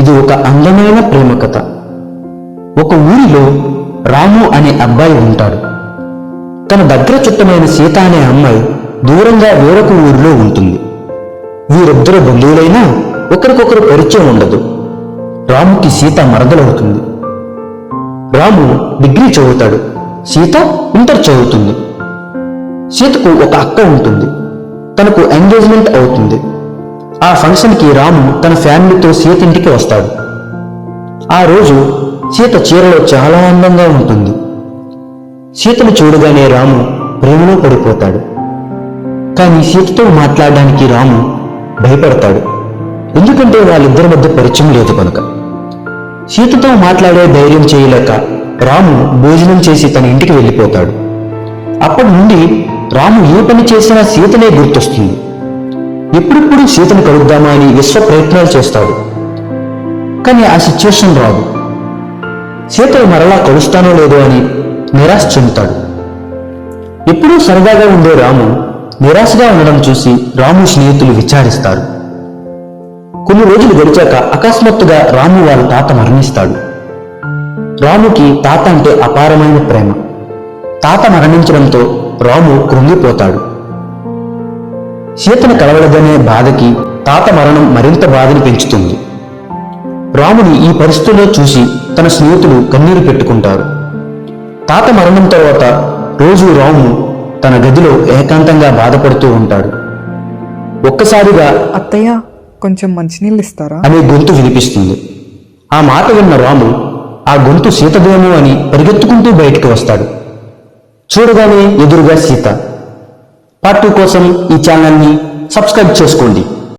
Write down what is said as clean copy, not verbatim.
ఇది ఒక అందమైన ప్రేమ కథ. ఒక ఊరిలో రాము అనే అబ్బాయి ఉంటాడు. తన దగ్గర చుట్టమైన సీత అనే అమ్మాయి దూరంగా వేరొక ఊరిలో ఉంటుంది. వీరిద్దరు బంధువులైనా ఒకరికొకరు పరిచయం ఉండదు. రాముకి సీత మరదలవుతుంది. రాము డిగ్రీ చదువుతాడు, సీత ఇంటర్ చదువుతుంది. సీతకు ఒక అక్క ఉంటుంది. తనకు ఎంగేజ్మెంట్ అవుతుంది. ఆ ఫంక్షన్కి రాము తన ఫ్యామిలీతో సీత ఇంటికి వస్తాడు. ఆ రోజు సీత చీరలో చాలా అందంగా ఉంటుంది. సీతను చూడగానే రాము ప్రేమలో పడిపోతాడు. కానీ సీతతో మాట్లాడడానికి రాము భయపడతాడు. ఎందుకంటే వాళ్ళిద్దరి మధ్య పరిచయం లేదు కనుక. సీతతో మాట్లాడే ధైర్యం చేయలేక రాము భోజనం చేసి తన ఇంటికి వెళ్ళిపోతాడు. అప్పటి నుండి రాము ఏ పని చేసినా సీతనే గుర్తొస్తుంది. ఎప్పుడెప్పుడు సీతను కలుద్దామా అని విశ్వ ప్రయత్నాలు చేస్తాడు. కానీ ఆ సిచ్యువేషన్ రాదు. సీతను మరలా కలుస్తానో లేదో అని నిరాశ చెందుతాడు. ఎప్పుడూ సరదాగా ఉండే రాము నిరాశగా ఉండడం చూసి రాము స్నేహితులు విచారిస్తారు. కొన్ని రోజులు గడిచాక అకస్మాత్తుగా రాము వాళ్ళ తాత మరణిస్తాడు. రాముకి తాత అంటే అపారమైన ప్రేమ. తాత మరణించడంతో రాము కృంగిపోతాడు. సీతను కలవలేదనే బాధకి తాత మరణం మరింత బాధని పెంచుతుంది. రాముని ఈ పరిస్థితుల్లో చూసి తన స్నేహితులు కన్నీరు పెట్టుకుంటారు. తాత మరణం తర్వాత రోజు రాము తన గదిలో ఏకాంతంగా బాధపడుతూ ఉంటాడు. ఒక్కసారిగా అత్తయ్య, కొంచెం మంచినీళ్ళు ఇస్తారా అనే గొంతు వినిపిస్తుంది. ఆ మాట విన్న రాము ఆ గొంతు సీతదేమో అని పరిగెత్తుకుంటూ బయటకు వస్తాడు. చూడగానే ఎదురుగా సీత. పార్ట్ 2 కోసం ఈ ఛానల్ని సబ్స్క్రైబ్ చేసుకోండి.